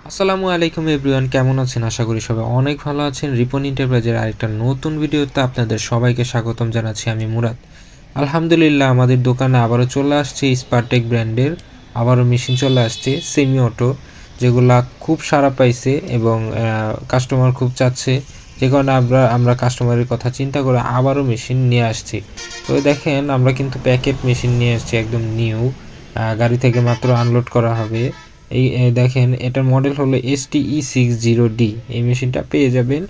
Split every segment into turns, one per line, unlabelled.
আসসালামু আলাইকুম এভরিওয়ান, কেমন আছেন? আশা করি সবাই অনেক ভালো আছেন। রিপন এন্টারপ্রাইজের আরেকটা নতুন ভিডিওতে আপনাদের সবাইকে স্বাগতম জানাচ্ছি। আমি মুরাদ। আলহামদুলিল্লাহ, আমাদের দোকানে আবারও চলে আসছে স্পারটেক ব্র্যান্ডের আবারও মেশিন চলে আসছে সেমি অটো, যেগুলা খুব সাড়া পাইছে এবং কাস্টমার খুব চাচ্ছে, যে কারণে আমরা কাস্টমারের কথা চিন্তা করে আবারও মেশিন নিয়ে আসছি। তো দেখেন, আমরা কিন্তু প্যাকেট মেশিন নিয়ে আসছি, একদম নিউ, গাড়ি থেকে মাত্র আনলোড করা হবে। এই দেখেন, এটার মডেল হলো STE60D। এই মেশিনটা পেয়ে যাবেন,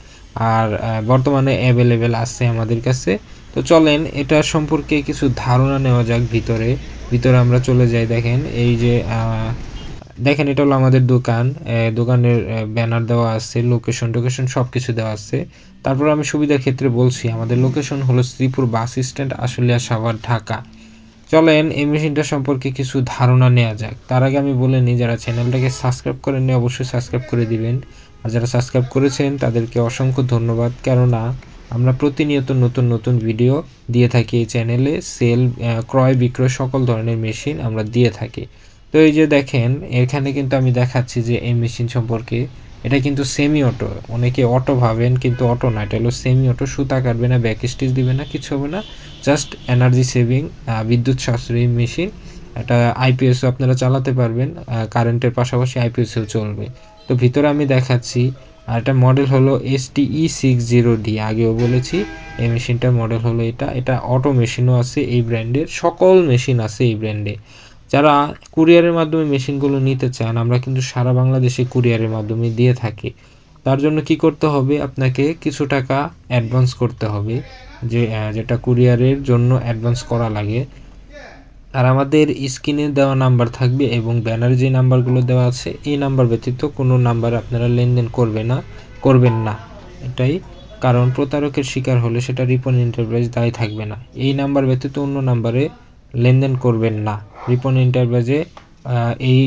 আর বর্তমানে অ্যাভেলেবেল আছে আমাদের কাছে। তো চলেন এটা সম্পর্কে কিছু ধারণা নেওয়া যাক। ভিতরে আমরা চলে যাই। দেখেন, এই যে দেখেন, এটা হলো আমাদের দোকান। দোকানের ব্যানার দেওয়া আছে, লোকেশন সব কিছু দেওয়া আছে। তারপর আমি সুবিধার ক্ষেত্রে বলছি, আমাদের লোকেশন হলো শ্রীপুর বাস স্ট্যান্ড, আশুলিয়া, সাভার, ঢাকা। চলেন এই মেশিনটা সম্পর্কে কিছু ধারণা নেওয়া যাক। তার আগে আমি বলে নিই, যারা চ্যানেলটাকে সাবস্ক্রাইব করেননি অবশ্যই সাবস্ক্রাইব করে দিবেন, আর যারা সাবস্ক্রাইব করেছেন তাদেরকে অসংখ্য ধন্যবাদ। কেননা আমরা প্রতিনিয়ত নতুন ভিডিও দিয়ে থাকি এই চ্যানেলে। ক্রয় বিক্রয় সকল ধরনের মেশিন আমরা দিয়ে থাকি। তো এই যে দেখেন, এখানে কিন্তু আমি দেখাচ্ছি যে এই মেশিন সম্পর্কে। এটা কিন্তু সেমি অটো। অনেকে অটো ভাবেন, কিন্তু অটো না, এটা হলো সেমি অটো। সুতা কাটবে না, ব্যাক স্টিচ দিবে না, কিছু হবে না। জাস্ট এনার্জি সেভিং, বিদ্যুৎ সাশ্রয়ী মেশিন। এটা আইপিএসও আপনারা চালাতে পারবেন, কারেন্টের পাশাপাশি আইপিএসও চলবে। তো ভিতরে আমি দেখাচ্ছি। আর এটা মডেল হলো STE60D। আগেও বলেছি এই মেশিনটার মডেল হলো এটা অটো মেশিনও আছে এই ব্র্যান্ডের, সকল মেশিন আছে এই ব্র্যান্ডে। যারা কুরিয়ারের মাধ্যমে মেশিনগুলো নিতে চান, আমরা কিন্তু সারা বাংলাদেশে কুরিয়ারের মাধ্যমে দিয়ে থাকি। তার জন্য কি করতে হবে, আপনাকে কিছু টাকা অ্যাডভান্স করতে হবে, যেটা কুরিয়ারের জন্য অ্যাডভান্স করা লাগে। আর আমাদের স্ক্রিনে দেওয়া নাম্বার থাকবে এবং ব্যানারে যে নাম্বারগুলো দেওয়া আছে, এই নাম্বার ব্যতীত কোনো নাম্বার আপনারা লেনদেন করবেন না। এটাই কারণ, প্রতারকের শিকার হলে সেটা রিপন এন্টারপ্রাইজ দায়ী থাকবে না। এই নাম্বার ব্যতীত অন্য নাম্বারে লেনদেন করবেন না। রিপন এন্টারপ্রাইজে এই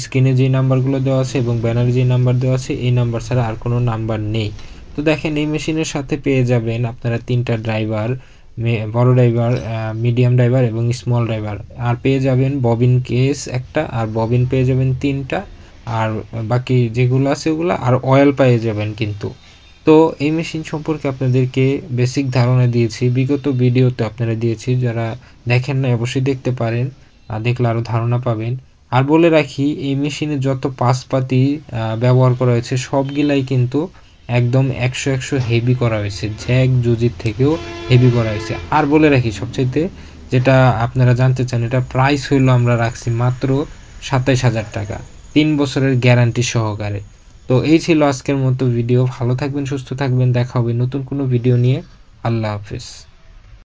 স্ক্রিনে যে নাম্বারগুলো দেওয়া আছে এবং ব্যানারে যে নাম্বার দেওয়া আছে, এই নাম্বার ছাড়া আর কোনো নাম্বার নেই। তো দেখেন, এই মেশিনের সাথে পেয়ে যাবেন আপনারা 3টা ড্রাইভার, বড় ড্রাইভার, মিডিয়াম ড্রাইভার এবং স্মল ড্রাইভার। আর পেয়ে যাবেন ববিন কেস একটা, আর ববিন পেয়ে যাবেন 3টা, আর বাকি যেগুলো আছে ওগুলো, আর অয়েল পেয়ে যাবেন কিন্তু। তো এই মেশিন সম্পর্কে আপনাদেরকে বেসিক ধারণা দিয়েছি, বিগত ভিডিওতে আপনারা দিয়েছি। যারা দেখেন না অবশ্যই দেখতে পারেন, দেখলে আরও ধারণা পাবেন। আর বলে রাখি, এই মেশিনে যত পাসপাতি ব্যবহার করা হয়েছে সবগুলাই কিন্তু একদম 100 হেভি করা হয়েছে, জ্যাক জুজির থেকেও হেভি করা হয়েছে। আর বলে রাখি, সবচাইতে যেটা আপনারা জানতে চান, এটা প্রাইস হইলো আমরা রাখছি মাত্র 27,000 টাকা, 3 বছরের গ্যারান্টি সহকারে। তো এই ছিল আজকের মতো ভিডিও। ভালো থাকবেন, সুস্থ থাকবেন, দেখা হবে নতুন কোনো ভিডিও নিয়ে। আল্লাহ হাফেজ।